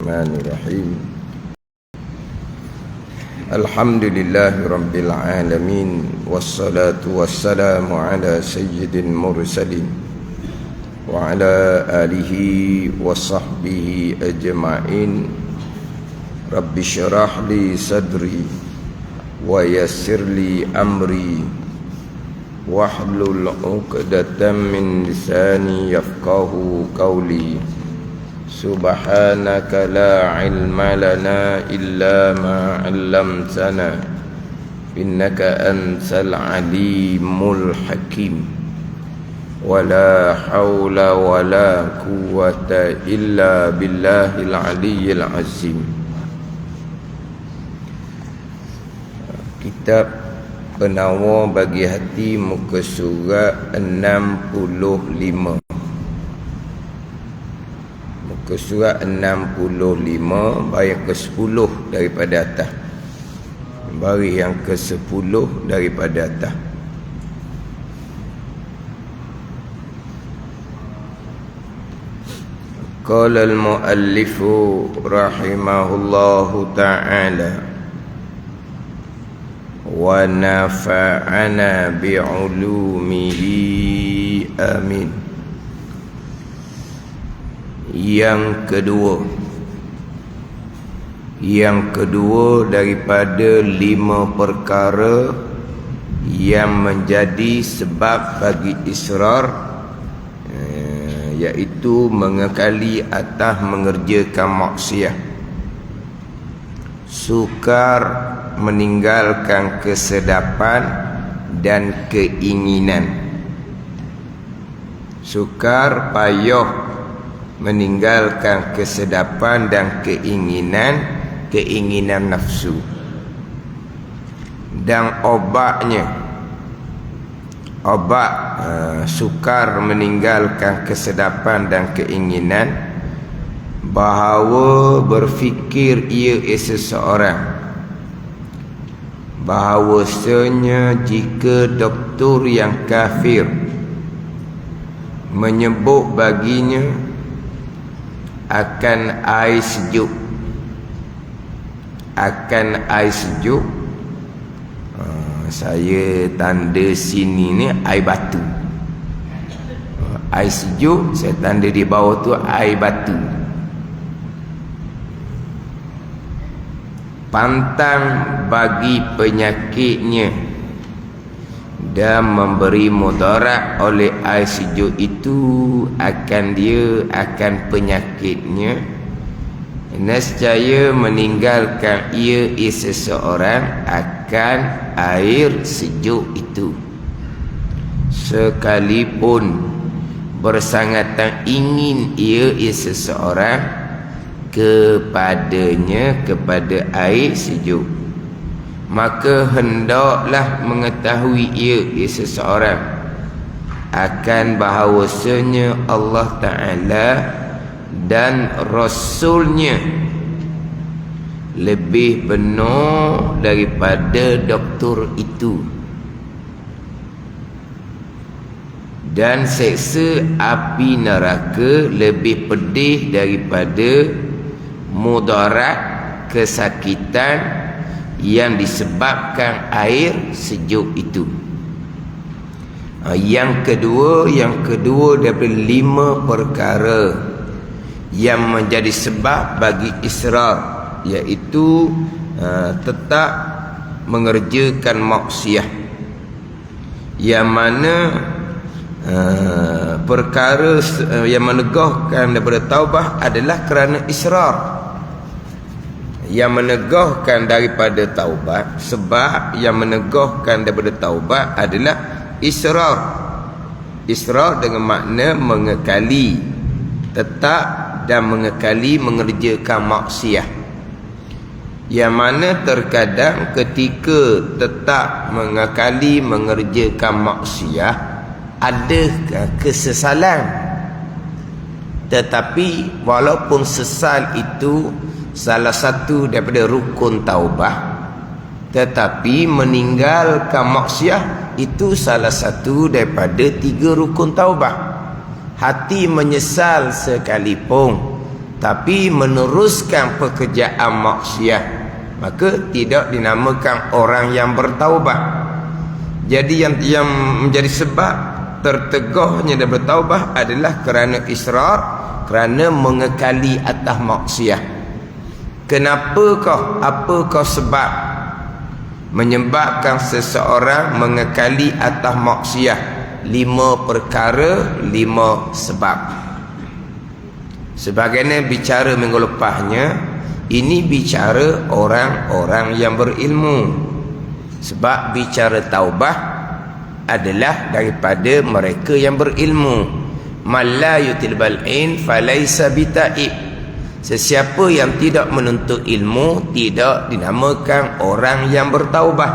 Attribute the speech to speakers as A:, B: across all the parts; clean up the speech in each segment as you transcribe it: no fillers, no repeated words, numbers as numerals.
A: Bismillahirrahmanirrahim. Alhamdulillahirabbil alamin wassalatu wassalamu ala sayyidil mursalin wa ala alihi wa sahbihi ajma'in. Rabbi syrah li sadri wa yassir li amri wahlul 'uqdatam min lisani yafqahu qawli. Subhanaka la ilma lana illa ma 'allamtana innaka antal alimul hakim. Wala haula wala quwwata illa billahil aliyyil azim. Kitab Penawar bagi hati, muka surat 65. Muka surat 65 baris ke-10 daripada atas. Baris yang ke-10 daripada atas. Qala al-muallifu rahimahullahu ta'ala wa nafa'ana bi'ulumihi amin. Yang kedua daripada 5 perkara yang menjadi sebab bagi israr, iaitu mengekali atas mengerjakan maksiat, sukar meninggalkan kesedapan dan keinginan. Sukar payah meninggalkan kesedapan dan keinginan nafsu. Dan obat sukar meninggalkan kesedapan dan keinginan, bahawa berfikir ia seseorang bahawasanya jika doktor yang kafir menyebut baginya akan air sejuk, saya tanda sini ni air batu. Air sejuk saya tanda di bawah tu air batu. Pantang bagi penyakitnya dan memberi mudarat oleh air sejuk itu akan penyakitnya. Nescaya meninggalkan ia seseorang akan air sejuk itu, sekalipun bersangatan ingin ia seseorang kepada air sejuk. Maka hendaklah mengetahui ia seseorang akan bahawasanya Allah Ta'ala dan Rasulnya lebih benar daripada doktor itu, dan seksa api neraka lebih pedih daripada mudarat kesakitan yang disebabkan air sejuk itu. Yang kedua daripada 5 perkara yang menjadi sebab bagi israr, iaitu tetap mengerjakan maksiat, yang mana perkara yang menegahkan daripada taubah adalah kerana israr. Yang menegahkan daripada taubat, sebab yang menegahkan daripada taubat adalah israr. Israr dengan makna mengekali, tetap dan mengekali mengerjakan maksiat. Yang mana terkadang ketika tetap mengekali mengerjakan maksiat ada kesesalan, tetapi walaupun sesal itu salah satu daripada rukun taubah, tetapi meninggalkan maksiat itu salah satu daripada 3 rukun taubah. Hati menyesal sekalipun tapi meneruskan pekerjaan maksiat, maka tidak dinamakan orang yang bertaubat. Jadi yang menjadi sebab tertegahnya dia bertaubat adalah kerana israr, kerana mengekali atas maksiat. Kenapakah, apakah sebab menyebabkan seseorang mengekali atas maksiat? 5 perkara, 5 sebab. Sebagaimana bicara minggu lepasnya, ini bicara orang-orang yang berilmu. Sebab bicara taubah adalah daripada mereka yang berilmu. Man la yutilbal in falaysa bitaib. Sesiapa yang tidak menuntut ilmu tidak dinamakan orang yang bertaubah.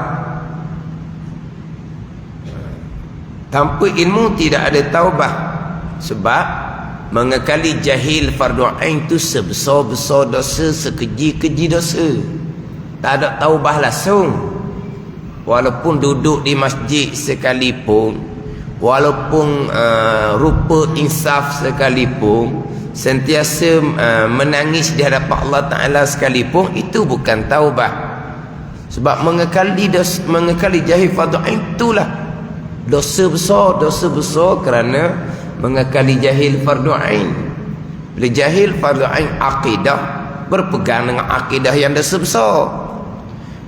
A: Tanpa ilmu tidak ada taubah. Sebab mengekali jahil fardu ain tu sebesar-besar dosa, sekeji-keji dosa. Tak ada taubah langsung. Walaupun duduk di masjid sekalipun, walaupun rupa insaf sekalipun, sentiasa menangis di hadapan Allah Ta'ala sekalipun, itu bukan taubah. Sebab mengekali jahil fardu ain itulah dosa besar kerana mengekali jahil fardu ain. Bila jahil fardu ain akidah, berpegang dengan akidah yang dosa besar.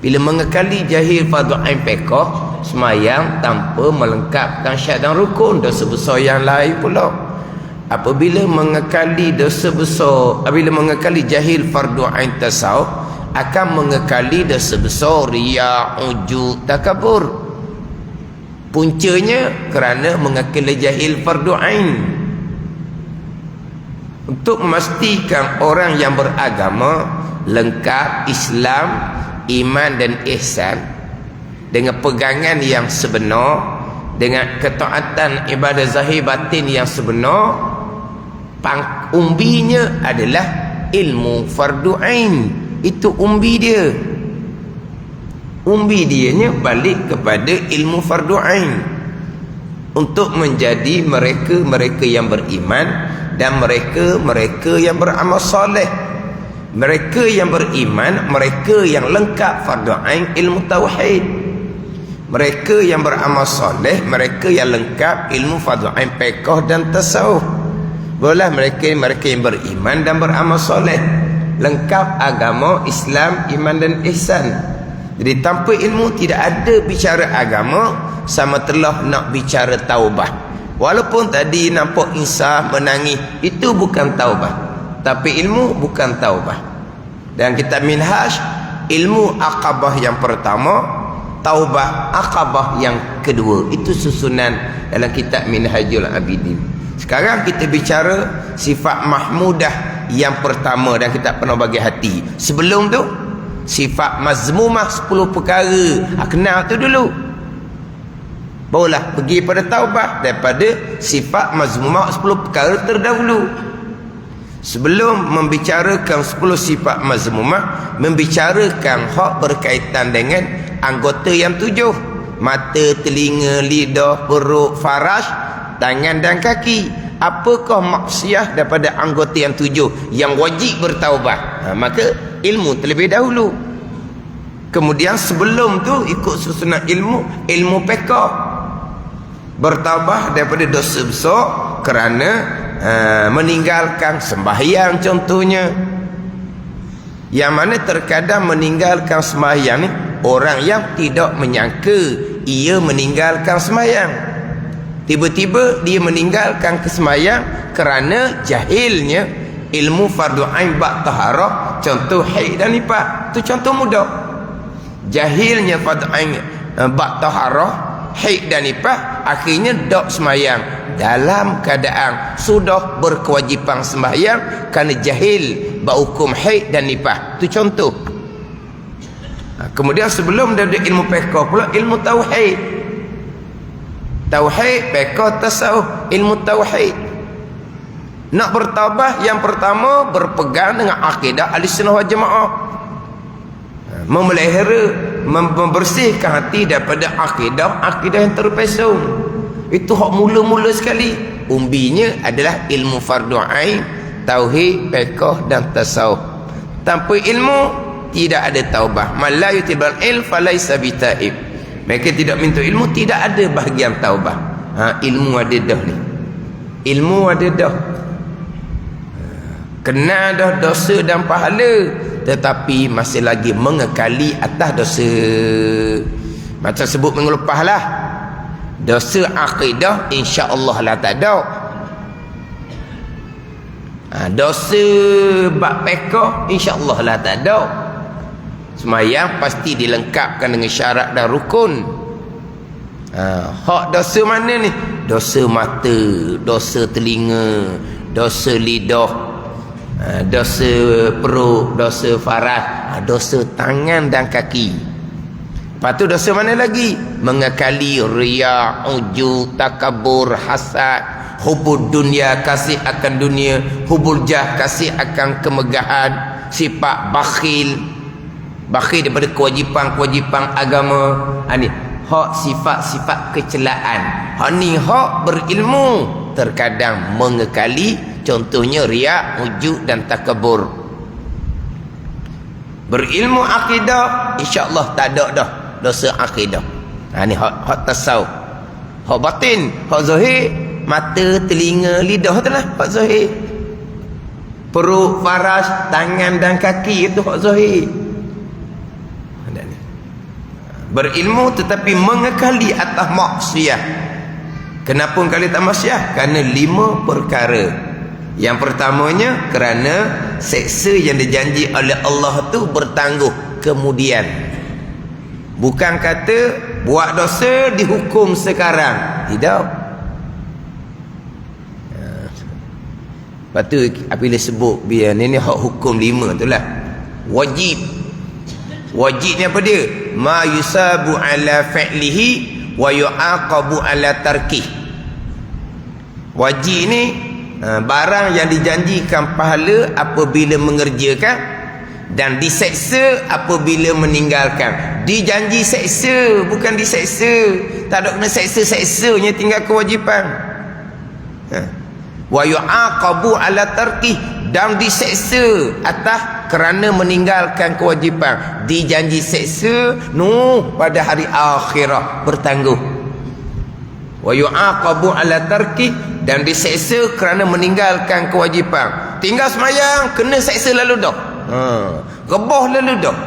A: Bila mengekali jahil fardu ain fiqh, semayang tanpa melengkapkan syarat dan rukun, dosa besar yang lain pula. Apabila mengekali dosa besar, apabila mengekali jahil fardu ain tasawuf, akan mengekali dosa besar riya, ujub, takabur. Puncanya kerana mengekali jahil fardu ain. Untuk memastikan orang yang beragama lengkap Islam, iman dan ihsan dengan pegangan yang sebenar, dengan ketaatan ibadah zahir batin yang sebenar, umbinya adalah ilmu fardu ain. Itu umbi dia. Umbi dianya balik kepada ilmu fardu ain untuk menjadi mereka-mereka yang beriman dan mereka-mereka yang beramal soleh. Mereka yang beriman, mereka yang lengkap fardu ain ilmu tauhid. Mereka yang beramal soleh, mereka yang lengkap ilmu fardu ain fiqh dan tasawuf. Barulah mereka yang beriman dan beramal soleh, lengkap agama Islam, iman dan ihsan. Jadi tanpa ilmu tidak ada bicara agama, sama telah nak bicara taubah. Walaupun tadi nampak insaf, menangis, itu bukan taubah. Tapi ilmu bukan taubah. Dan kitab Minhaj, ilmu akabah yang pertama, taubah akabah yang kedua. Itu susunan dalam kitab Minhajul Abidin. Sekarang kita bicara sifat mahmudah yang pertama dan kita pernah bagi hati. Sebelum tu sifat mazmumah 10 perkara. Kenal tu dulu. Barulah pergi pada taubah daripada sifat mazmumah 10 perkara terdahulu. Sebelum membicarakan 10 sifat mazmumah, membicarakan hak berkaitan dengan anggota yang 7. Mata, telinga, lidah, perut, faraj, tangan dan kaki. Apakah maksiat daripada anggota yang 7 yang wajib bertaubah? Maka ilmu terlebih dahulu. Kemudian sebelum tu ikut susunan ilmu fiqh. Bertaubah daripada dosa besar kerana meninggalkan sembahyang contohnya. Yang mana terkadang meninggalkan sembahyang ni orang yang tidak menyangka ia meninggalkan sembahyang. Tiba-tiba dia meninggalkan kesembahyang kerana jahilnya ilmu fardu ain bab taharah, contoh haid dan nifas. Itu contoh mudah. Jahilnya fardu ain bab taharah, haid dan nifas, akhirnya dok sembahyang dalam keadaan sudah berkewajipan sembahyang kerana jahil bab hukum haid dan nifas. Itu contoh. Kemudian sebelum dia ada ilmu fiqh pula ilmu tauhid. Tauhid, fiqh, tasawuf, ilmu tauhid. Nak bertaubat yang pertama berpegang dengan akidah Ahlussunnah wal Jamaah. Memelihara, membersihkan hati daripada akidah yang terpesong. Itu hak mula-mula sekali. Umbinya adalah ilmu fardu ain, tauhid, fiqh dan tasawuf. Tanpa ilmu tidak ada taubah. Man la yutibal ilm falaysa bitaib. Mereka tidak minta ilmu, tidak ada bahagian taubah. Ilmu ada dah ni. Ilmu ada dah. Kenal dah dosa dan pahala, tetapi masih lagi mengekali atas dosa. Macam sebut minggu lepas lah, dosa akidah insya-Allah lah tak ada. Dosa bab fiqh insya-Allah lah tak ada. Semayang pasti dilengkapkan dengan syarat dan rukun. Hak dosa mana ni? Dosa mata, dosa telinga, dosa lidah, dosa perut, dosa faraj, dosa tangan dan kaki. Lepas tu dosa mana lagi? Mengekali riya, ujub, takabur, hasad, hubul dunia, kasih akan dunia, hubul jah, kasih akan kemegahan, sifat bakhil, bakhil daripada kewajipan-kewajipan agama. Ni hak sifat-sifat kecelaan. Hak ni hak berilmu terkadang mengekali, contohnya riya, ujub dan takabur. Berilmu akidah insya-Allah tak ada dah dosa akidah. Ni hak tasawuf. Hak batin, hak zahir, mata, telinga, lidah tu lah hak zahir. Perut, faraj, tangan dan kaki itu hak zahir. Berilmu tetapi mengekali atas maksiat. Kenapa kali tak maksiat? Kerana 5 perkara. Yang pertamanya kerana seksa yang dijanji oleh Allah tu bertangguh kemudian. Bukan kata buat dosa dihukum sekarang. Tidak. Lepas tu apabila sebut biar ni hak hukum 5 tu lah. Wajib. Wajib ni apa dia? Ma yusabu ala fi'lihi wa yu'aqabu ala tarkih. Wajib ni barang yang dijanjikan pahala apabila mengerjakan dan diseksa apabila meninggalkan. Dijanji seksa, bukan diseksa. Tak ada kena seksa-seksanya tinggal kewajipan. Wa yu'aqabu ala tarkih, dan diseksa atas kerana meninggalkan kewajipan. Dijanji seksa pada hari akhirat bertangguh. Wa yu'aqabu ala tarkih, dan diseksa kerana meninggalkan kewajipan. Tinggal semayang kena seksa lalu dah. Rebah lalu dah.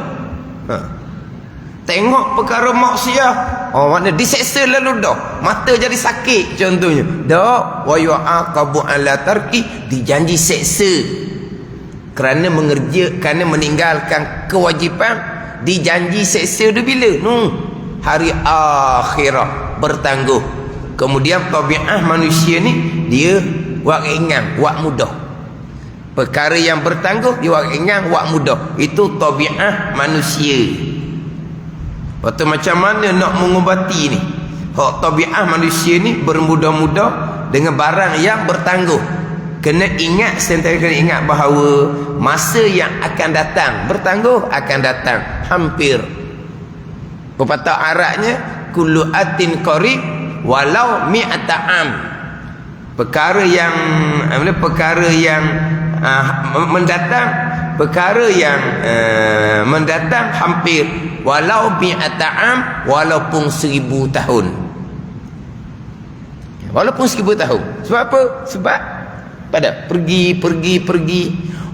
A: Tengok perkara maksiat, makna diseksa lalu dah. Mata jadi sakit contohnya. Dak, wa yu'aqabu ala tarkih, dijanji seksa kerana kerana meninggalkan kewajipan. Dijanji seksa tu bila? Hari akhirat bertangguh. Kemudian tabiat manusia ni dia buat ringan, buat mudah. Perkara yang bertangguh dia buat ringan, buat mudah. Itu tabiat manusia. Waktu macam mana nak mengubati ni? Hak tabiat manusia ni bermudah-mudah dengan barang yang bertangguh. Kena ingat, sentiasa kena ingat bahawa masa yang akan datang, bertangguh akan datang, hampir. Pepatah Arabnya, kullu atin qarib walau mi'ata am. Perkara yang mendatang, perkara yang mendatang hampir, walau mi'ata am, walaupun 1000 tahun. Walaupun 1000 tahun. Sebab apa? Sebab pada pergi.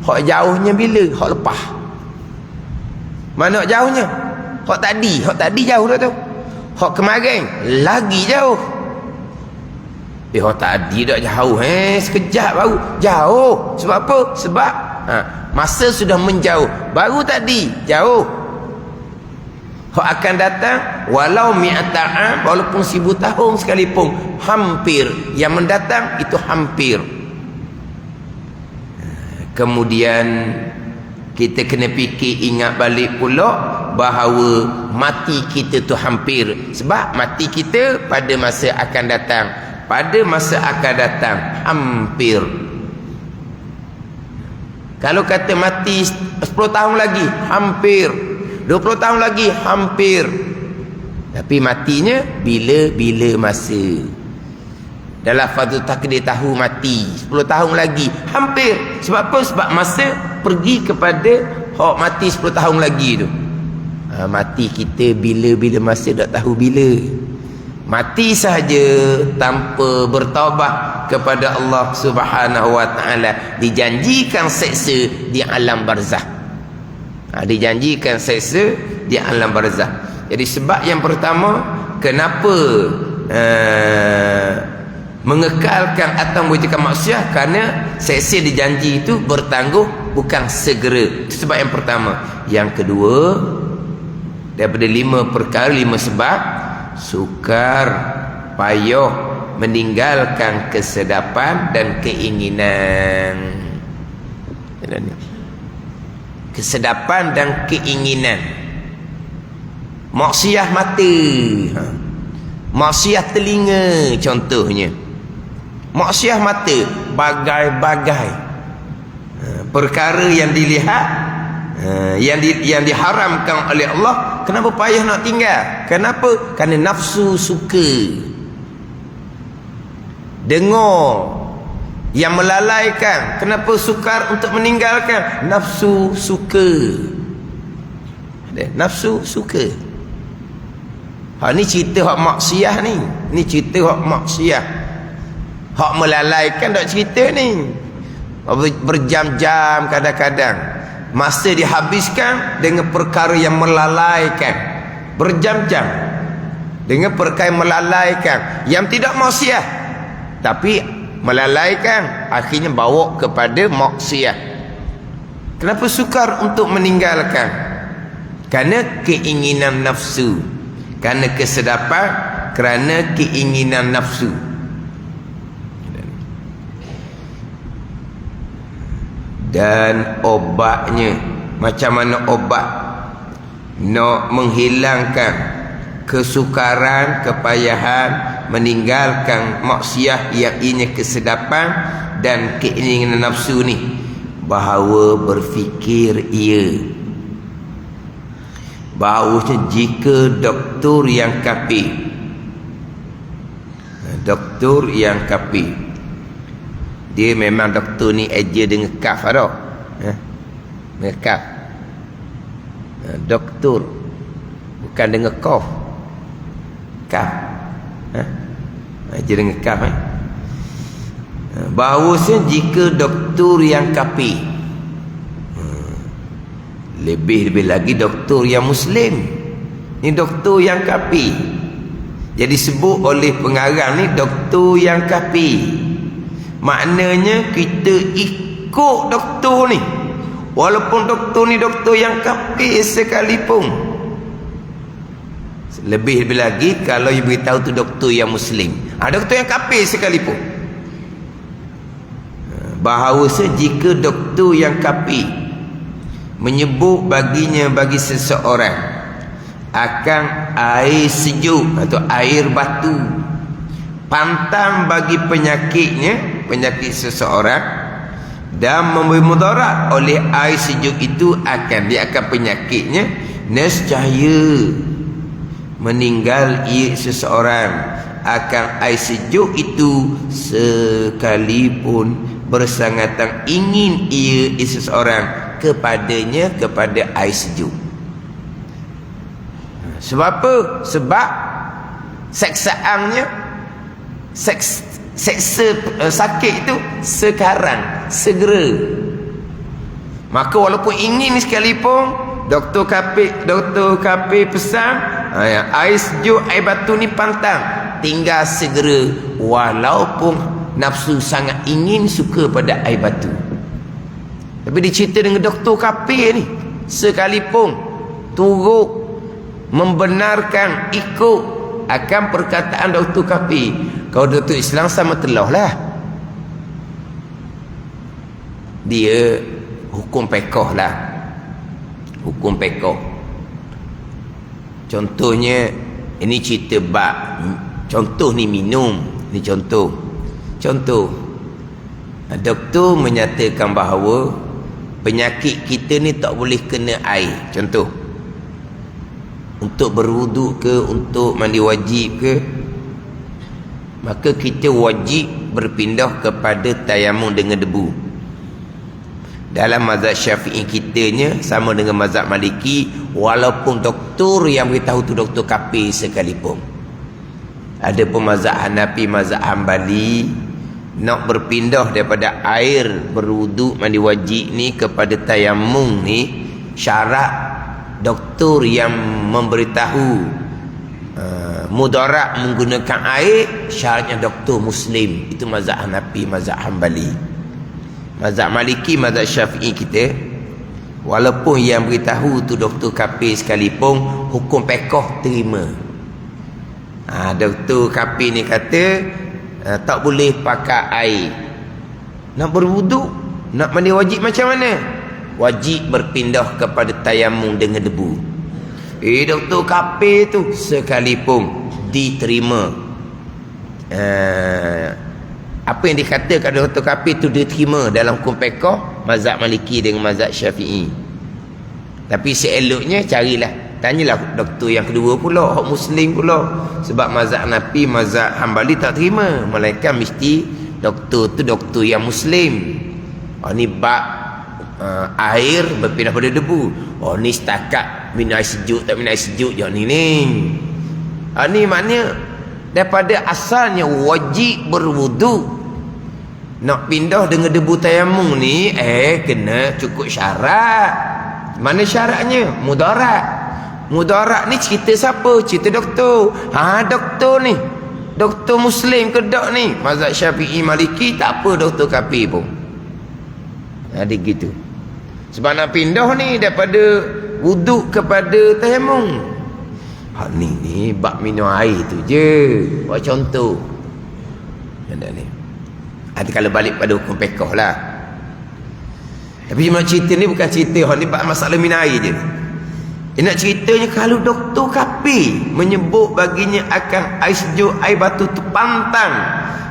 A: Hak jauhnya bila? Hak lepas. Mana hak jauhnya? Hak tadi jauh dah tu. Hak kemarin lagi jauh. Hak tadi dah jauh, sekejap baru jauh. Sebab apa? Sebab masa sudah menjauh. Baru tadi jauh. Hak akan datang walau mi'ata'am, walaupun 1000 tahun sekalipun, hampir. Yang mendatang itu hampir. Kemudian kita kena fikir, ingat balik pula bahawa mati kita tu hampir. Sebab mati kita pada masa akan datang. Pada masa akan datang hampir. Kalau kata mati 10 tahun lagi, hampir. 20 tahun lagi, hampir. Tapi matinya bila-bila masa. Dalam fadul takdir tahu mati 10 tahun lagi. Hampir. Sebab apa? Sebab masa pergi kepada hak mati 10 tahun lagi tu. Mati kita bila-bila masa tak tahu bila. Mati sahaja tanpa bertaubat kepada Allah Subhanahu wa taala, dijanjikan seksa di alam barzah. Dijanjikan seksa di alam barzah. Jadi sebab yang pertama, kenapa mengekalkan atau mewujudkan maksiat, kerana seksa dijanji itu bertangguh, bukan segera. Itu sebab yang pertama. Yang kedua, daripada 5 perkara, 5 sebab, sukar payah meninggalkan kesedapan dan keinginan. Kesedapan dan keinginan. Maksiat mata, maksiat telinga contohnya. Maksiat mata, bagai-bagai perkara yang dilihat, yang diharamkan oleh Allah, kenapa payah nak tinggal? Kenapa? Kerana nafsu suka. Dengar yang melalaikan, kenapa sukar untuk meninggalkan? Nafsu suka. Nafsu suka. Ni cerita hak maksiat ni. Ni cerita hak maksiat. Hak melalaikan tak cerita ni. Berjam-jam kadang-kadang masa dihabiskan dengan perkara yang melalaikan. Berjam-jam dengan perkara yang melalaikan, yang tidak maksiat tapi melalaikan, akhirnya bawa kepada maksiat. Kenapa sukar untuk meninggalkan? Kerana keinginan nafsu. Kerana kesedapan, kerana keinginan nafsu. Dan obatnya, macam mana obat nak menghilangkan kesukaran, kepayahan, meninggalkan maksiat yang ianya kesedapan dan keinginan nafsu ni? Bahawa berfikir ia, bahawasanya jika doktor yang kafir, doktor yang kafir, dia memang doktor ni eja dengan kaf dah, dengan kaf, doktor bukan dengan kaf, kaf, eja dengan kaf. Bahawasanya jika doktor yang kafir, lebih lagi doktor yang muslim, ni doktor yang kafir, jadi sebut oleh pengarang ni doktor yang kafir. Maknanya kita ikut doktor ni, walaupun doktor ni doktor yang kafir sekalipun. Lebih lagi kalau you beritahu tu doktor yang muslim, doktor yang kafir sekalipun. Bahawasanya jika doktor yang kafir menyebut baginya, bagi seseorang, akan air sejuk atau air batu pantang bagi penyakitnya, penyakit seseorang, dan memberi mudarat oleh air sejuk itu, dia akan penyakitnya, nescaya meninggal ia seseorang akan air sejuk itu, sekalipun bersangatan ingin ia seseorang kepadanya, kepada air sejuk. Sebab apa? Sebab seksaannya, seksa sakit itu sekarang, segera. Maka walaupun ingin sekalipun, doktor kafir pesan, air sejuk, air batu ni pantang, tinggal segera, walaupun nafsu sangat ingin, suka pada air batu. Tapi dicerita dengan doktor kafir ni, sekalipun turut membenarkan, ikut akan perkataan doktor kafir. Kalau doktor Islam sama telah lah, dia hukum pekoh lah, hukum pekoh. Contohnya, ini cerita bab, contoh ni minum, ni contoh. Doktor menyatakan bahawa penyakit kita ni tak boleh kena air. Contoh, untuk berwuduk ke, untuk mandi wajib ke, maka kita wajib berpindah kepada tayamum dengan debu. Dalam mazhab Syafi'i kitanya sama dengan mazhab Maliki, walaupun doktor yang beritahu tu doktor kafir sekalipun. Ada pun mazhab Hanafi, mazhab Hambali, nak berpindah daripada air berwuduk mandi wajib ni kepada tayamum ni, syarat doktor yang memberitahu mudarat menggunakan air, syaratnya doktor Muslim. Itu mazhab Hanafi, mazhab Hambali. Mazhab Maliki, mazhab Syafi'i kita, walaupun yang beritahu tu doktor kafir sekalipun, hukum pekoh terima. Doktor kafir ni kata tak boleh pakai air. Nak berwuduk, nak mandi wajib macam mana? Wajib berpindah kepada tayamum dengan debu. Doktor kafir tu sekalipun diterima. Apa yang dikatakan doktor kafir tu diterima dalam hukum pekoh mazhab Maliki dengan mazhab Syafi'i. Tapi seeloknya carilah, tanyalah doktor yang kedua pula, hak Muslim pula. Sebab mazhab Hanafi, mazhab Hambali tak terima, melainkan mesti doktor tu doktor yang Muslim. Ni bab air berpindah pada debu. Ni setakat minum air sejuk tak minum air sejuk je ni. Ni maknanya daripada asalnya wajib berwuduk, nak pindah dengan debu tayamum ni kena cukup syarat. Mana syaratnya? Mudarat. Mudarat ni cerita siapa? Cerita doktor. Doktor ni doktor Muslim ke tak ni? Mazhab Syafi'i, Maliki tak apa, doktor kafir pun ada gitu. Sebab nak pindah ni daripada wuduk kepada tayamum. Ni bab minum air tu je, buat contoh. Ada ni. Kalau balik pada hukum pekoh lah. Tapi cuma cerita ni bukan cerita ni bab masalah minum air je. Nak ceritanya kalau doktor kafir menyebut baginya akan air sejuk, air batu tu pantang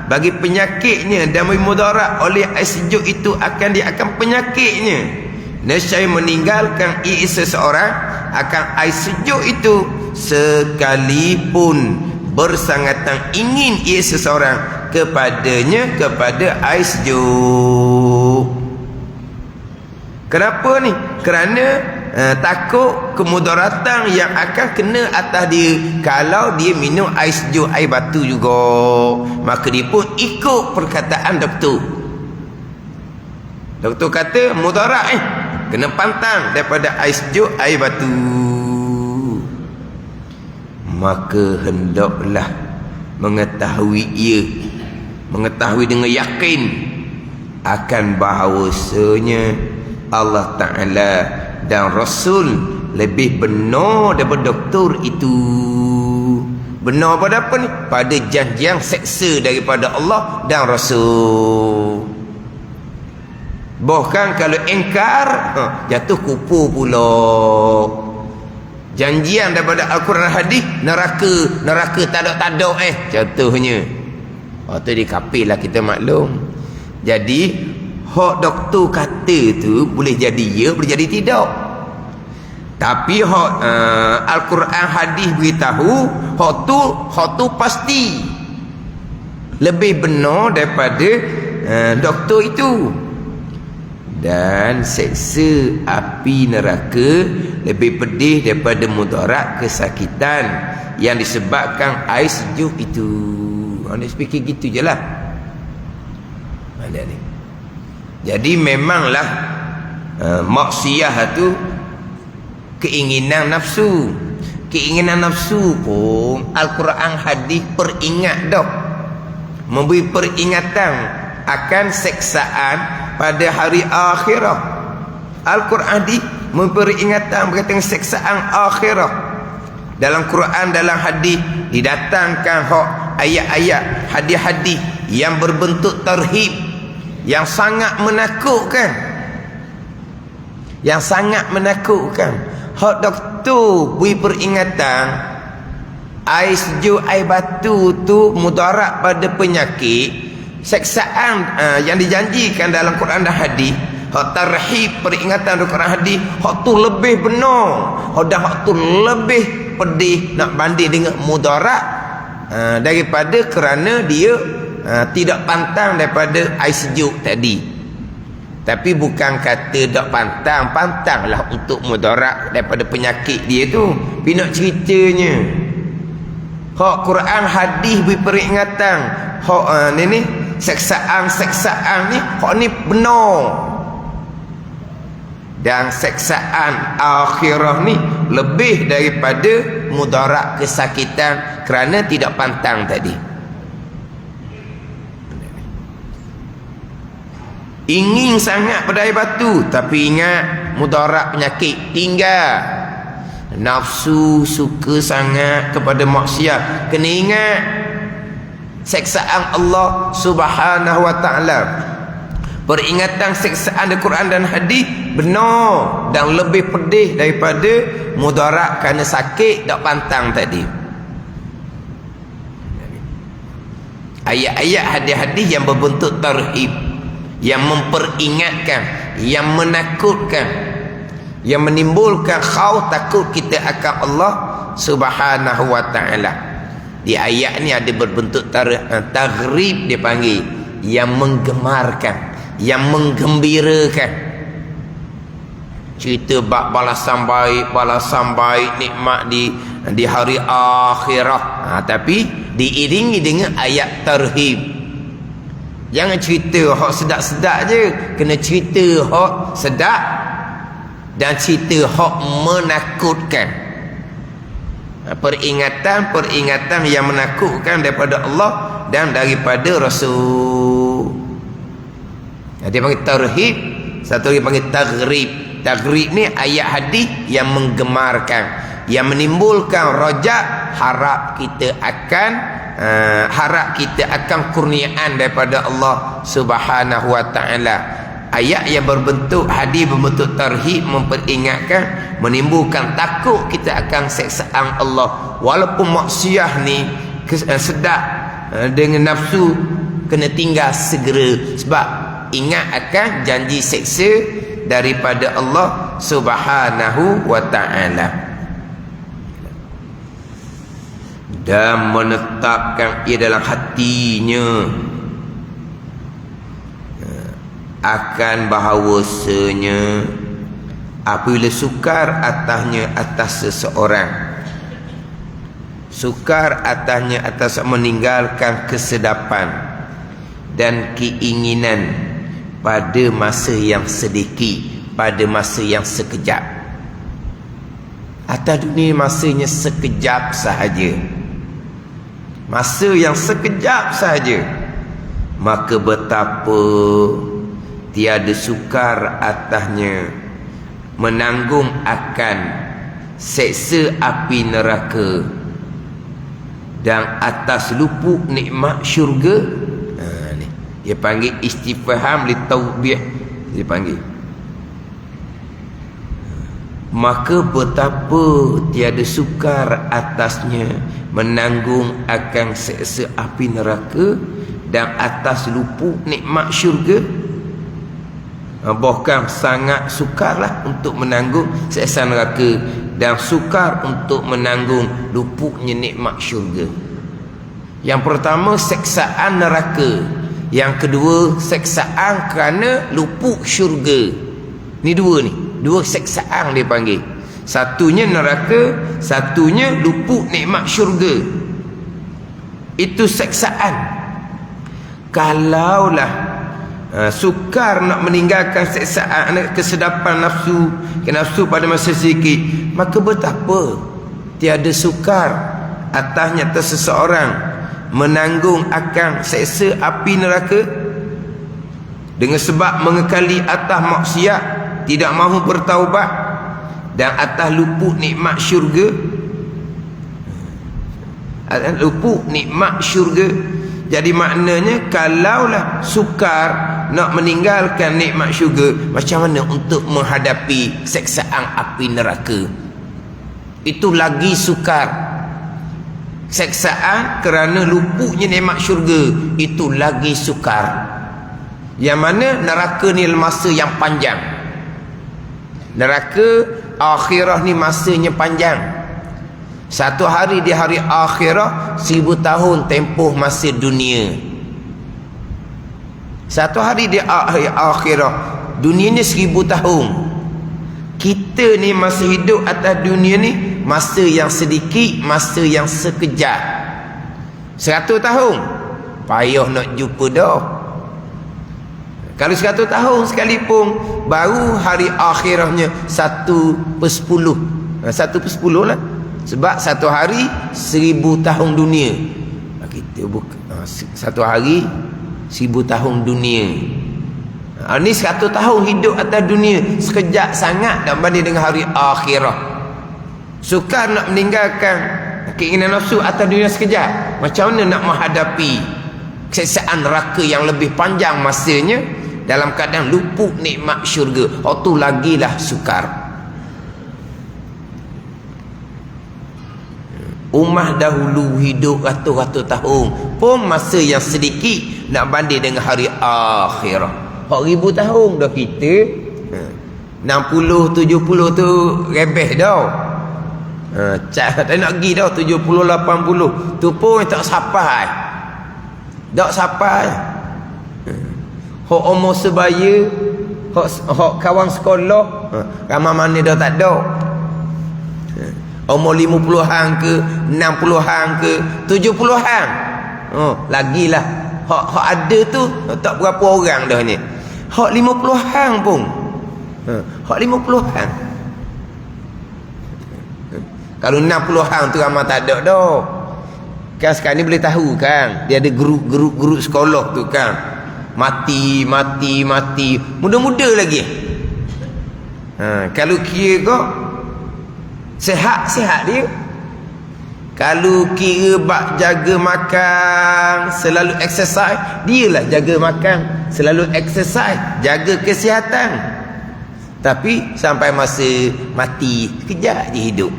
A: bagi penyakitnya dan bermudarat oleh air sejuk itu akan penyakitnya. Nescaya meninggalkan ia seseorang akan air sejuk itu sekalipun bersangatan ingin ia seseorang kepadanya kepada air sejuk. Kenapa ni? Kerana takut kemudaratan yang akan kena atas dia kalau dia minum air sejuk, air batu juga. Maka dia pun ikut perkataan doktor. Doktor kata mudarat kena pantang daripada air sejuk, air batu. Maka hendaklah mengetahui dengan yakin akan bahawasanya Allah Ta'ala dan Rasul lebih benar daripada doktor itu. Benar pada apa ni? Pada janjian seksa daripada Allah dan Rasul. Bahkan kalau engkar, jatuh kupur pula. Janjian daripada Al-Quran hadis, neraka tadak-tadak jatuhnya. Tu dia kafir lah, kita maklum. Jadi hak doktor kata tu boleh jadi ya, boleh jadi tidak. Tapi hak Al-Quran hadis beritahu hak tu pasti lebih benar daripada doktor itu. Dan seksa api neraka lebih pedih daripada mudarat kesakitan yang disebabkan air sejuk itu. Anda fikir gitu je lah. Ada ni. Jadi memanglah maksiyah tu keinginan nafsu. Keinginan nafsu pun Al-Quran hadis peringat dah, memberi peringatan akan seksaan pada hari akhirah. Al-Quran hadis memberi peringatan berkaitan seksaan akhirah. Dalam Quran, dalam hadis didatangkan ayat-ayat, hadis-hadis yang berbentuk tarhib, yang sangat menakutkan. Yang sangat menakutkan. Hak doktor beri peringatan air sejuk, air batu tu mudarat pada penyakit. Seksaan yang dijanjikan dalam Quran dan hadis, hak tarhib peringatan dalam Quran hadis, hak tu lebih benar. Hak tu lebih pedih nak banding dengan mudarat daripada kerana dia tidak pantang daripada air sejuk tadi. Tapi bukan kata tak pantang, pantanglah untuk mudarat daripada penyakit dia tu. Tapi nak ceritanya, hak Quran hadis beri peringatan, hak ni seksaan ni, hak ni benar. Dan seksaan akhirah ni lebih daripada mudarat kesakitan kerana tidak pantang tadi. Ingin sangat pada air batu, tapi ingat mudarat penyakit tinggal. Nafsu suka sangat kepada maksiat, kena ingat seksaan Allah Subhanahu wa ta'ala. Peringatan seksaan Al-Quran dan hadis benar dan lebih pedih daripada mudarat kerana sakit tak pantang tadi. Ayat-ayat hadis-hadis yang berbentuk tarhib, yang memperingatkan, yang menakutkan, yang menimbulkan khauf takut kita akan Allah Subhanahu wa ta'ala. Di ayat ni ada berbentuk taghrib dia panggil, yang menggemarkan, yang menggembirakan. Cerita bab balasan baik nikmat di hari akhirat. Tapi diiringi dengan ayat tarhib. Jangan cerita hak sedap-sedap je, kena cerita hak sedap dan cerita hak menakutkan. Peringatan yang menakutkan daripada Allah dan daripada Rasul. Dia panggil tarhib, satu lagi panggil taghrib. Taghrib ni ayat hadis yang menggemarkan, yang menimbulkan rajak harap kita akan kurniaan daripada Allah Subhanahu wa ta'ala. Ayat yang berbentuk hadis berbentuk tarhib memperingatkan, menimbulkan takut kita akan seksaan Allah. Walaupun maksiat ni sedap dengan nafsu, kena tinggal segera, sebab ingat akan janji seksa daripada Allah Subhanahu wa ta'ala. Dan menetapkan ia dalam hatinya akan bahawasanya apabila sukar atas seseorang, sukar atas meninggalkan kesedapan dan keinginan pada masa yang sedikit, pada masa yang sekejap. Atas dunia masanya sekejap sahaja, masa yang sekejap sahaja, maka betapa tiada sukar atasnya menanggung akan seksa api neraka dan atas luput nikmat syurga. Ni dia panggil istifham li taubih, dia panggil. Maka betapa tiada sukar atasnya menanggung akan seksa api neraka dan atas luput nikmat syurga. Bahkan sangat sukarlah untuk menanggung seksa neraka dan sukar untuk menanggung luputnya nikmat syurga. Yang pertama seksaan neraka, yang kedua seksaan kerana luput syurga. Ni dua seksaan dia panggil. Satunya neraka, satunya luput nikmat syurga. Itu seksaan. Kalaulah sukar nak meninggalkan seksaan kesedapan nafsu pada masa sedikit, maka betapa tiada sukar atasnya seseorang menanggung akan seksa api neraka dengan sebab mengekali atas maksiat, tidak mahu bertaubat, dan atas luput nikmat syurga. Atas luput nikmat syurga. Jadi maknanya kalaulah sukar nak meninggalkan nikmat syurga, macam mana untuk menghadapi seksaan api neraka? Itu lagi sukar. Seksaan kerana luputnya nikmat syurga, itu lagi sukar. Yang mana neraka ni masa yang panjang. Neraka akhirah ni masanya panjang. Satu hari di hari akhirah 1000 tahun tempoh masa dunia. Satu hari di hari akhirah dunianya 1000 tahun. Kita ni masa hidup atas dunia ni masa yang sedikit, masa yang sekejap. 100 tahun payah nak jumpa dah. Kalau 100 tahun sekalipun, baru hari akhirahnya 1/10. 1/10 lah. Sebab satu hari 1000 tahun dunia. Kita satu hari 1000 tahun dunia. Ni 100 tahun hidup atas dunia, sekejap sangat dan banding dengan hari akhirah. Sukar nak meninggalkan keinginan nafsu atas dunia sekejap. Macam mana nak menghadapi keseksaan neraka yang lebih panjang masanya dalam keadaan luput nikmat syurga? Tu lagilah sukar. Ummah dahulu hidup ratus-ratus tahun pun masa yang sedikit nak banding dengan hari akhirah. 1000 tahun dah kita 60 70 tu rebeh dah. Tak nak pergi dah 70 80 tu pun tak sampai. Tak sampai. Hak umur sebaya, hak kawan sekolah, ramai mana dah tak ada. Umur 50-an ke, 60-an ke, 70-an. Lagilah. Hak ada tu tak berapa orang dah ni. Hak 50-an pun. Hak 50-an. Kalau 60-an tu ramai tak ada dah. Kan sekarang ni boleh tahu kan, dia ada guru sekolah tu kan. Mati. Muda-muda lagi. Kalau kira kau sihat dia. Kalau kira bak jaga makan, selalu exercise, dialah jaga makan, selalu exercise, jaga kesihatan. Tapi sampai masa mati, kejap je hidup.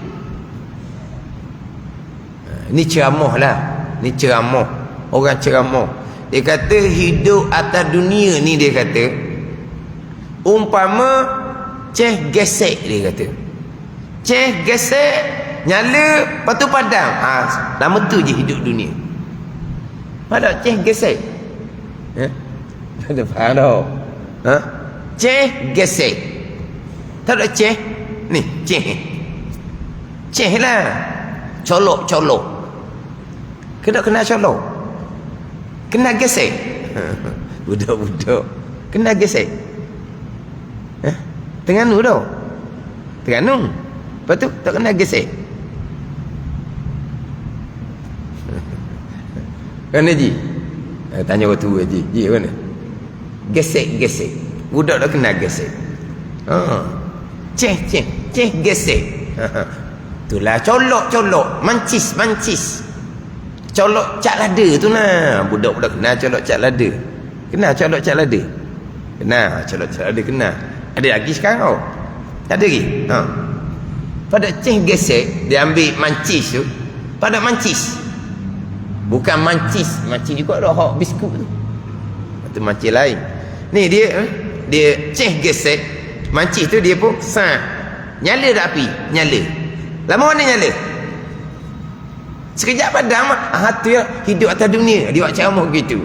A: Ni ceramah lah. Ni ceramah. Orang ceramah. Dia kata hidup atas dunia ni, dia kata umpama ceh gesek, dia kata. Ceh gesek, nyala, lepas tu padam. Lama tu je hidup dunia. Pada ceh gesek. Tak ada faham tau. Ceh gesek. Tak ada ceh. Ni, ceh. Ceh lah. Colok. Kena colok. Kena gesek. Budak-budak. Kena gesek. Terengganu tau. Terengganu. Lepas tu tak kena gesek. Kan Haji? Tanya waktu Haji. Haji mana? Gesek. Budak tak kena gesek. Ceh gesek. Itulah colok. Mancis. Colok cak lada tu lah. Budak-budak kena colok cak lada. Kena colok cak lada. Kena colok cak lada, kena. Ada lagi sekarang tau. Tak ada lagi. Pada ceh gesek, dia ambil mancis tu. Pada mancis. Bukan mancis juga ada hak biskut tu. Itu mancis lain. Ni dia ceh gesek. Mancis tu dia pun nyala dah api, nyala. Lama mana nyala? Sekejap padam. Tu ya hidup atas dunia. Dia buat ceramah gitu.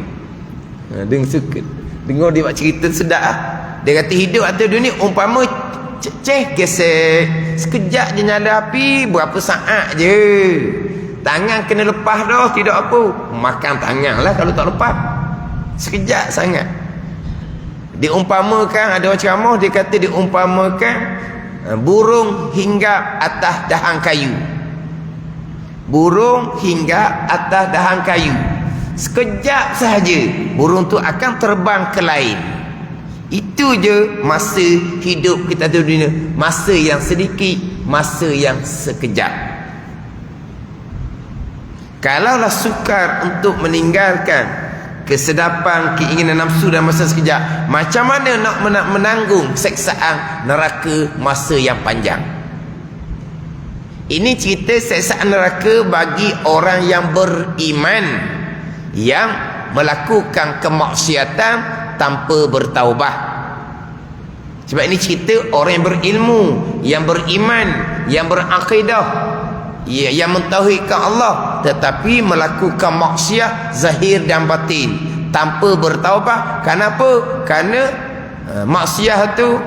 A: Dengar dia buat cerita sedap. Dia kata hidup atas dunia umpama ceh gesek. Sekejap je nyala api, berapa saat je. Tangan kena lepas dah, tidak apa. Makan tangan lah kalau tak lepas. Sekejap sangat. Diumpamakan, ada orang ceramah, dia kata diumpamakan burung hinggap atas dahan kayu. Burung hinggap atas dahan kayu. Sekejap sahaja burung tu akan terbang ke lain. Itu je masa hidup kita di dunia. Masa yang sedikit, masa yang sekejap. Kalaulah sukar untuk meninggalkan kesedapan, keinginan nafsu dan masa sekejap, macam mana nak menanggung seksaan neraka masa yang panjang? Ini cerita seksaan neraka bagi orang yang beriman, yang melakukan kemaksiatan tanpa bertaubat. Sebab ini cerita orang yang berilmu, yang beriman, yang berakidah, yang mentauhidkan Allah tetapi melakukan maksiat zahir dan batin tanpa bertaubat. Kenapa? Kerana maksiat tu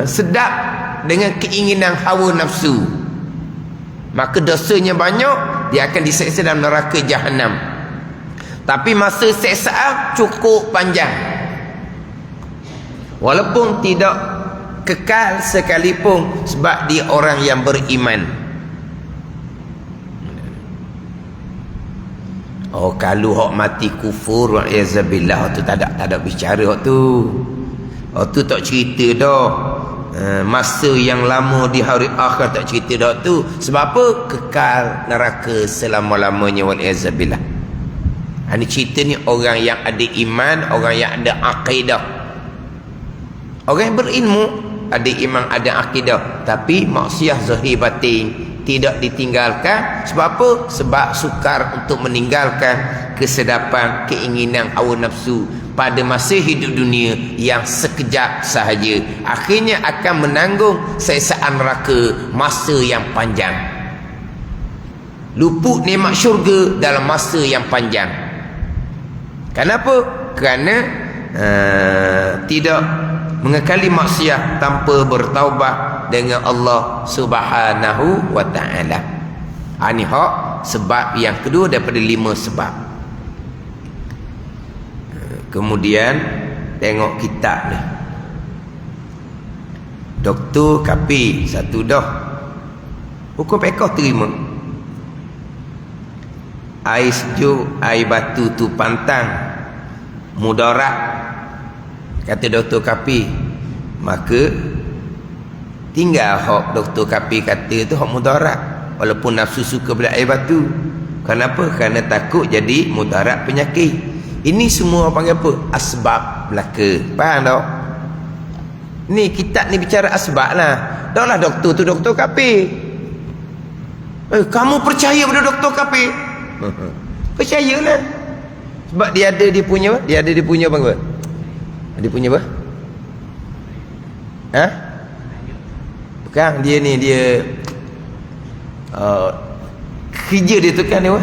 A: sedap dengan keinginan hawa nafsu, maka dosanya banyak, dia akan diseksa dalam neraka Jahannam. Tapi masa seksaan cukup panjang, walaupun tidak kekal sekalipun, sebab dia orang yang beriman. Oh, kalau hak mati kufur wa'iyazzabillah, tu tak ada bicara hak tu. Hak tu tak cerita dah. Masa yang lama di hari akhir tak cerita dah tu. Sebab apa? Kekal neraka selama-lamanya wa'iyazzabillah. Ini cerita ni orang yang ada iman, orang yang ada akidah. Orang yang berilmu, ada iman, ada akidah, tapi maksiat zahir batin tidak ditinggalkan. Sebab apa? Sebab sukar untuk meninggalkan kesedapan, keinginan hawa nafsu pada masa hidup dunia yang sekejap sahaja. Akhirnya akan menanggung siksaan neraka masa yang panjang, luput nikmat syurga dalam masa yang panjang. Kenapa? Kerana tidak mengekali maksiat tanpa bertaubat dengan Allah Subhanahu wa ta'ala. Ini hak sebab yang kedua daripada 5 sebab. Kemudian tengok kitab ni, Doktor Kapi satu dah, hukum pekoh terima. Air sejuk, air batu tu pantang, mudarat, kata Doktor Kapi. Maka tinggal hak Doktor Kapi kata tu hak mudarat, walaupun nafsu suka beli air batu. Kenapa? Kerana takut jadi mudarat penyakit. Ini semua panggil apa? Asbab belaka. Faham tak? Ni kitab ni bicara asbab lah. Dah lah doktor tu Doktor Kapi. Kamu percaya pada Doktor Kapi? Percayalah. Sebab dia ada dia punya apa? Dia ada dia punya apa? Dia punya apa? Ha? Bukan, dia ni dia kerja dia tu kan dia apa?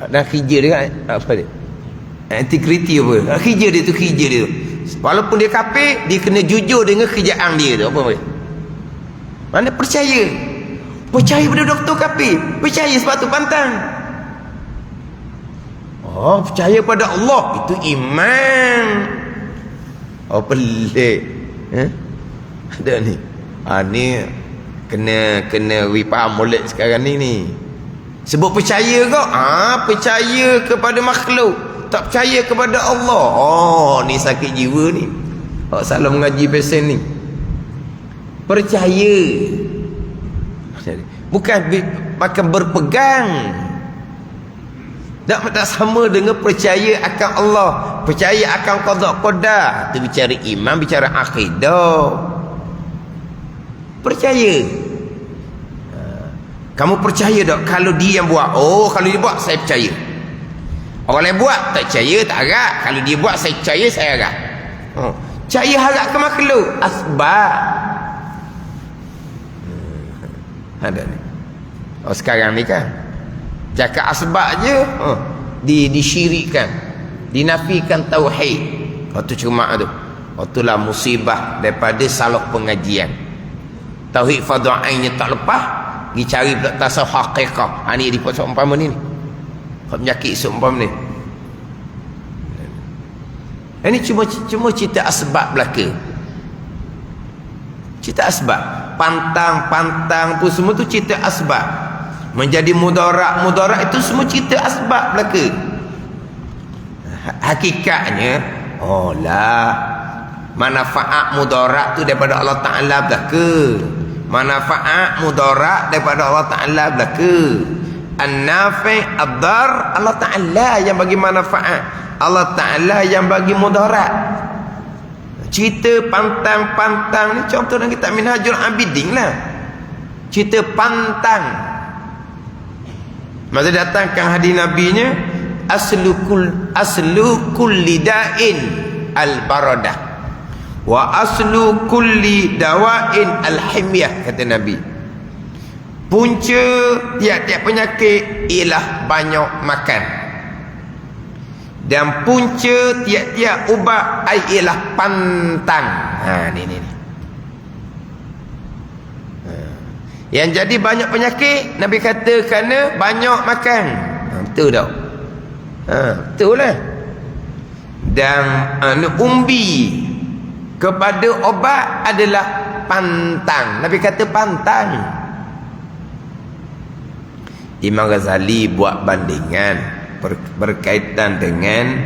A: Dan kerja dia kan apa dia? Integriti apa? Kerja dia tu, kerja dia tu. Walaupun dia kafir, dia kena jujur dengan kerjaan dia tu. Apa? Mana percaya? Percaya pada Doktor Kafir. Percaya sebab tu pantang. Oh, percaya pada Allah, itu iman. Oh, pelik. Ada ni. Ni kena faham molek sekarang ni. Sebut percaya kau? Percaya kepada makhluk, tak percaya kepada Allah. Oh, ni sakit jiwa ni. Salah mengaji pesen ni. Percaya. Bukan makan berpegang. Tak sama dengan percaya akan Allah, percaya akan qada qadar. Itu bicara iman, bicara akidah. Percaya. Kamu percaya tak kalau dia yang buat? Oh, kalau dia buat saya percaya. Orang lain buat tak percaya, tak harap. Kalau dia buat saya percaya, saya harap. Percaya harap ke makhluk? Asbab. Ada ni. Oh, sekarang ni kan cakap asbab je, disyirikkan, dinafikan tauhid. Itu cuma tu. Itulah musibah daripada salah pengajian. Tauhid fardhu ainnya tak lepas, pergi cari pula tasawuf haqiqah. Ni dia seumpama ni. Penyakit seumpama ni. Ini cuma cerita asbab belaka. Cerita asbab. Pantang pun semua tu cerita asbab. Menjadi mudarat itu semua cerita asbab belaka. Hakikatnya, manfaat mudarat tu daripada Allah Ta'ala belaka. Manfaat mudarat daripada Allah Ta'ala belaka. An-nafi' ad-dar, Allah Ta'ala yang bagi manfaat, Allah Ta'ala yang bagi mudarat. Cerita pantang ni contoh dalam kitab Minhajul Abidin lah. Cerita pantang. Masa datangkan hadis nabinya, aslu kulli da'in al-baradah Wa aslu kulli dawain al-himyah, kata Nabi. Punca tiap-tiap penyakit ialah banyak makan. Dan punca tiap-tiap ubat ialah pantang. Ni. Yang jadi banyak penyakit, Nabi kata kerana banyak makan. Betul tak? Betul lah. Dan umbi kepada obat adalah pantang. Nabi kata pantang. Imam Ghazali buat bandingan berkaitan dengan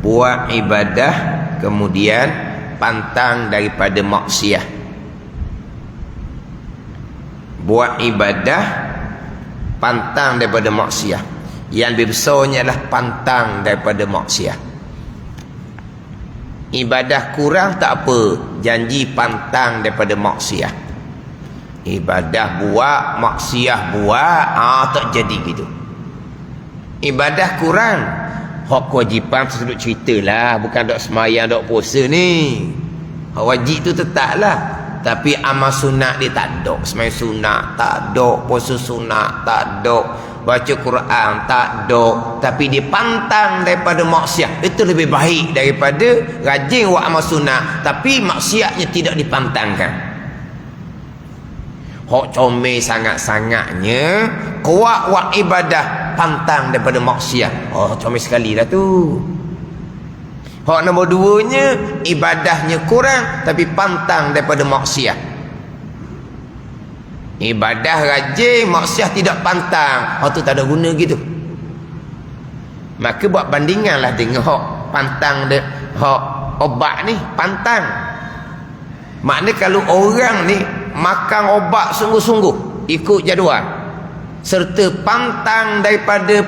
A: buat ibadah kemudian pantang daripada maksiat. Buat ibadah pantang daripada maksiat. Yang lebih besarnya adalah pantang daripada maksiat. Ibadah kurang tak apa, janji pantang daripada maksiat. Ibadah buat, maksiat buat, tak jadi gitu. Ibadah kurang, hak kewajipan sudut ceritalah, bukan dok semayang, dok puasa ni. Hak wajib tu tetaplah. Tapi amal sunat dia tak ada. Semayang sunat tak ada, puasa sunat tak ada, baca Quran tak ada. Tapi dia pantang daripada maksiat. Itu lebih baik daripada rajin buat amal sunat tapi maksiatnya tidak dipantangkan. Hak comel sangat-sangatnya kuat buat ibadah, pantang daripada maksiat. Comel sekali lah tu. Hak nombor 2-nya, ibadahnya kurang tapi pantang daripada maksiat. Ibadah rajin, maksiat tidak pantang. Tu tak ada guna gitu. Maka buat bandinganlah dengan hak pantang dia, hak obat ni pantang. Maknanya kalau orang ni makan obat sungguh-sungguh, ikut jadual, serta pantang daripada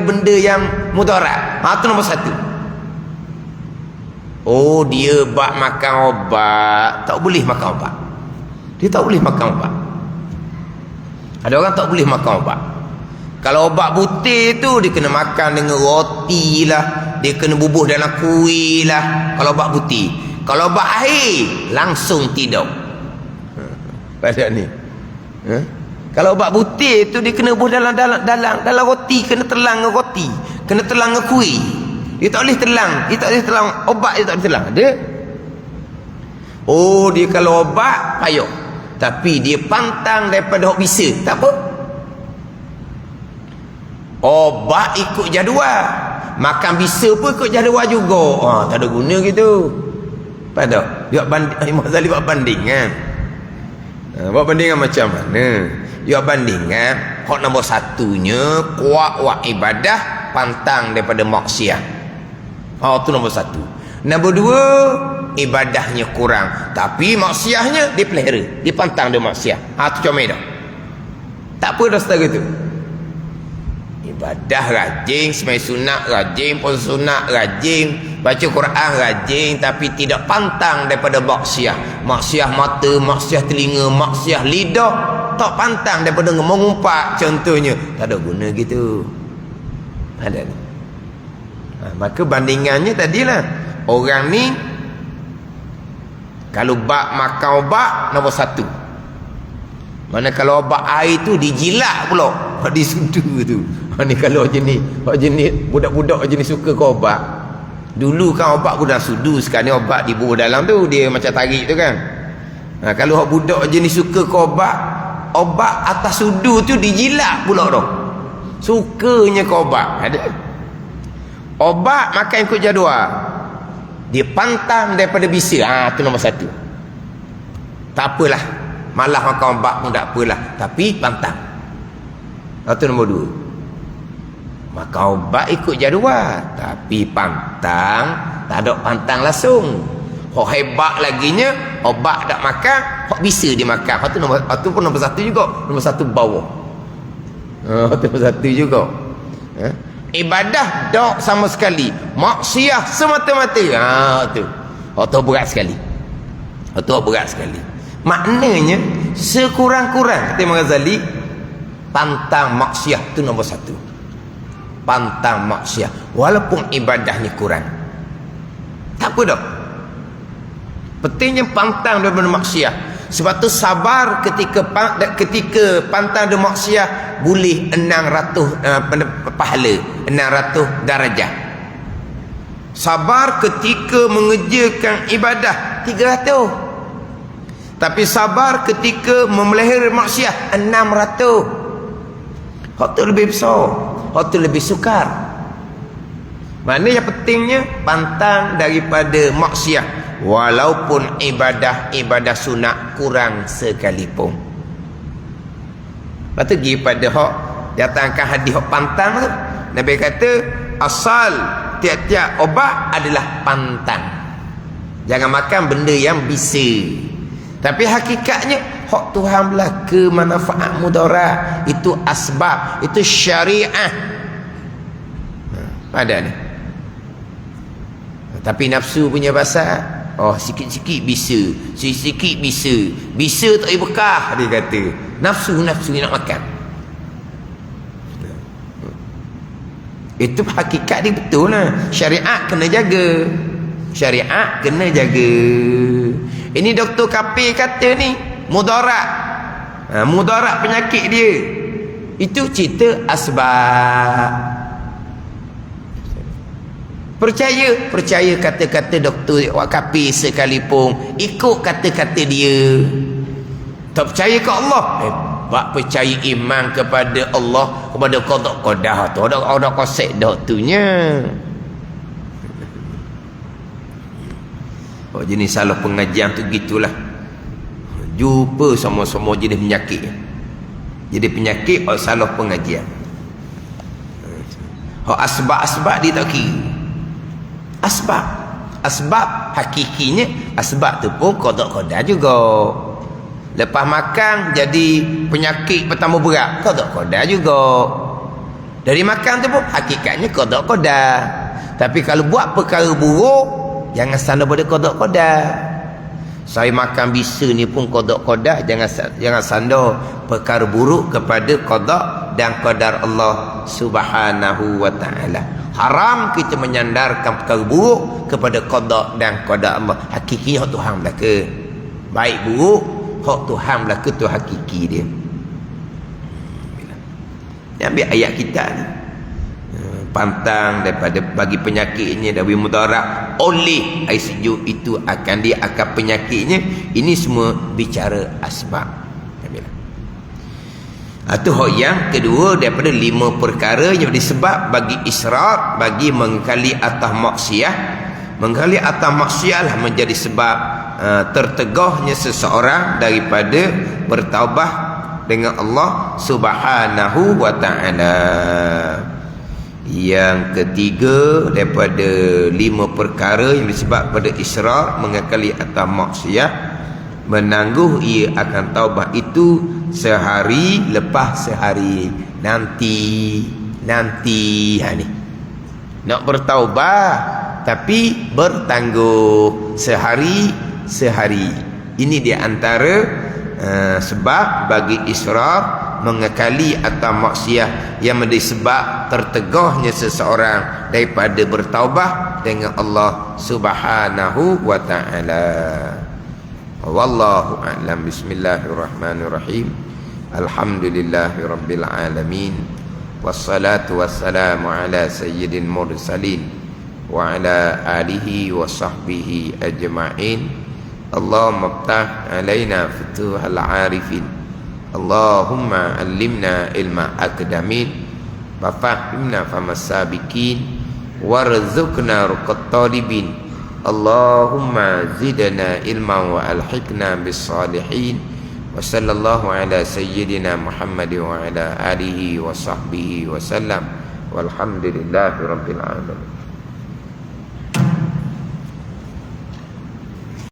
A: benda yang mudarat, tu nombor 1. Dia bak makan obat, tak boleh makan obat. Dia tak boleh makan obat. Ada orang tak boleh makan obat. Kalau obat butir tu dia kena makan dengan roti lah, dia kena bubuh dalam kuih lah. Kalau obat butir. Kalau obat air langsung tidur. Pada ni. Kalau obat butir tu dia kena bubuh dalam roti, kena telang dengan roti, kena telang dengan kuih. Dia tak boleh telang, obat dia tak boleh telang. Dia dia kalau obat payah, tapi dia pantang daripada hok bisa, tak apa. Obat ikut jadual, makan bisa pun ikut jadual juga. Tak ada guna gitu. Pada Imam Ghazali buat bandingan. Buat bandingan macam mana? Dia bandingan hak nombor 1-nya kuat ibadah, pantang daripada maksiat. Tu nombor 1. Nombor 2, ibadahnya kurang tapi maksiatnya dia pelihara, dia pantang dia maksiat. Tu comel dah. Tak apa dah setara tu. Ibadah rajin, sembahyang sunat rajin, puasa sunat rajin, baca Quran rajin, tapi tidak pantang daripada maksiat. Maksiat mata, maksiat telinga, maksiat lidah, tak pantang daripada mengumpat contohnya. Tak ada guna gitu. Ada ni. Maka bandingannya tadilah, orang ni kalau makan obat nombor 1. Mana kalau obat air tu dijilat pula, disudu tu. Ni kalau jenis budak-budak jenis suka ke obat. Dulu kan obat budak sudu, sekarang ni obat dibubuh dalam tu, dia macam tarik tu kan. Kalau budak jenis suka ke obat atas sudu tu dijilat pula dah. Sukanya ke obat. Ada obat makan ikut jadual, dia pantang daripada bisa. Tu nombor 1. Tak apalah, malah makan obat pun tak apalah, tapi pantang. Tu nombor 2. Makan obat ikut jadual tapi pantang, tak ada pantang langsung. Hak hebat laginya, obat tak makan, hak bisa dia makan. Tu pun nombor 1 juga. Nombor 1 bawah. Tu nombor 1 juga. Ibadah tak sama sekali, maksiat semata-mata. Tu berat sekali. Tu berat sekali. Maknanya sekurang-kurang kata Imam Ghazali, pantang maksiat tu nombor 1. Pantang maksiat walaupun ibadahnya kurang. Tak apa dah. Pentingnya pantang daripada maksiat. Sebab tu sabar ketika pantang daripada maksiat boleh 600 pahala, 600 darajah. Sabar ketika mengerjakan ibadah 300. Tapi sabar ketika memelihara maksiat 600. Hak tu lebih besar, hak tu lebih sukar. Mana yang pentingnya pantang daripada maksiat, walaupun ibadah sunat kurang sekalipun. Lepas tu pergi pada hak datangkan hadis hak pantang tu. Nabi kata asal tiap-tiap obat adalah pantang. Jangan makan benda yang bisa. Tapi hakikatnya hak Tuhan belaka manfaat mudarat, itu asbab, itu syariah. Pada ni. Tapi nafsu punya pasal, oh sikit-sikit bisa, sikit-sikit bisa. Bisa tak boleh bekah, dia kata. Nafsu nak makan. Itu hakikat dia betul lah. Syariat kena jaga. Syariat kena jaga. Ini doktor kafir kata ni mudarat. Mudarat penyakit dia. Itu cerita asbab. Percaya kata-kata doktor kafir sekalipun, ikut kata-kata dia. Tak percaya ke Allah, bak percaya iman kepada Allah, kepada qada qadah tu ada konsep doktornya. Oh, jenis salah pengajian tu gitulah. Jumpa sama-sama jenis penyakit. Jadi penyakit salah pengajian. Asbab-asbab dia tak kira. Asbab hakikinya asbab tu pun qada juga. Lepas makan jadi penyakit bertambah berat, qada juga. Dari makan tu pun hakikatnya qada. Tapi kalau buat perkara buruk, jangan sandar pada qada. Saya makan bisa ni pun qada, jangan sandar perkara buruk kepada qada dan qadar Allah Subhanahu wa taala. Haram kita menyandarkan perkara buruk kepada qada dan qadar Allah. Hakikinya hak Tuhan belaka. Baik buruk hak Tuhan belaka, tu hakiki dia. Ambil ayat kita ni. Pantang daripada bagi penyakitnya dari mudarat oleh air sejuk itu akan dia akan penyakitnya. Ini semua bicara asbab. Itu hak yang kedua daripada 5 perkara yang disebab bagi israr, bagi mengkali atas maksiat. Mengkali atas maksiat lah menjadi sebab tertegahnya seseorang daripada bertaubat dengan Allah Subhanahu wa taala. Yang ketiga daripada 5 perkara yang disebab pada israr, mengkali atas maksiat, menangguh ia akan taubat itu sehari lepas sehari. Nanti ni nak bertaubat tapi bertangguh sehari. Ini di antara sebab bagi israr, mengekali atau maksiat yang menjadi sebab tertegahnya seseorang daripada bertaubat dengan Allah Subhanahu wa taala. Wallahu a'lam. Bismillahirrahmanirrahim. Alhamdulillahirabbil alamin. Wassalatu wassalamu ala sayyidil mursalin wa ala alihi wa sahbihi ajma'in. Allahumma iftah alaina futuhal arifin. Allahumma allimna ilma akdamin wa fahimna famas sabiqin warzuqna ruqat talibin. Allahumma zidna ilman wa alhiqna bis salihin. Wa sallallahu ala sayyidina Muhammad wa ala alihi wa sahbihi wa sallam. Walhamdulillahi rabbil alamin.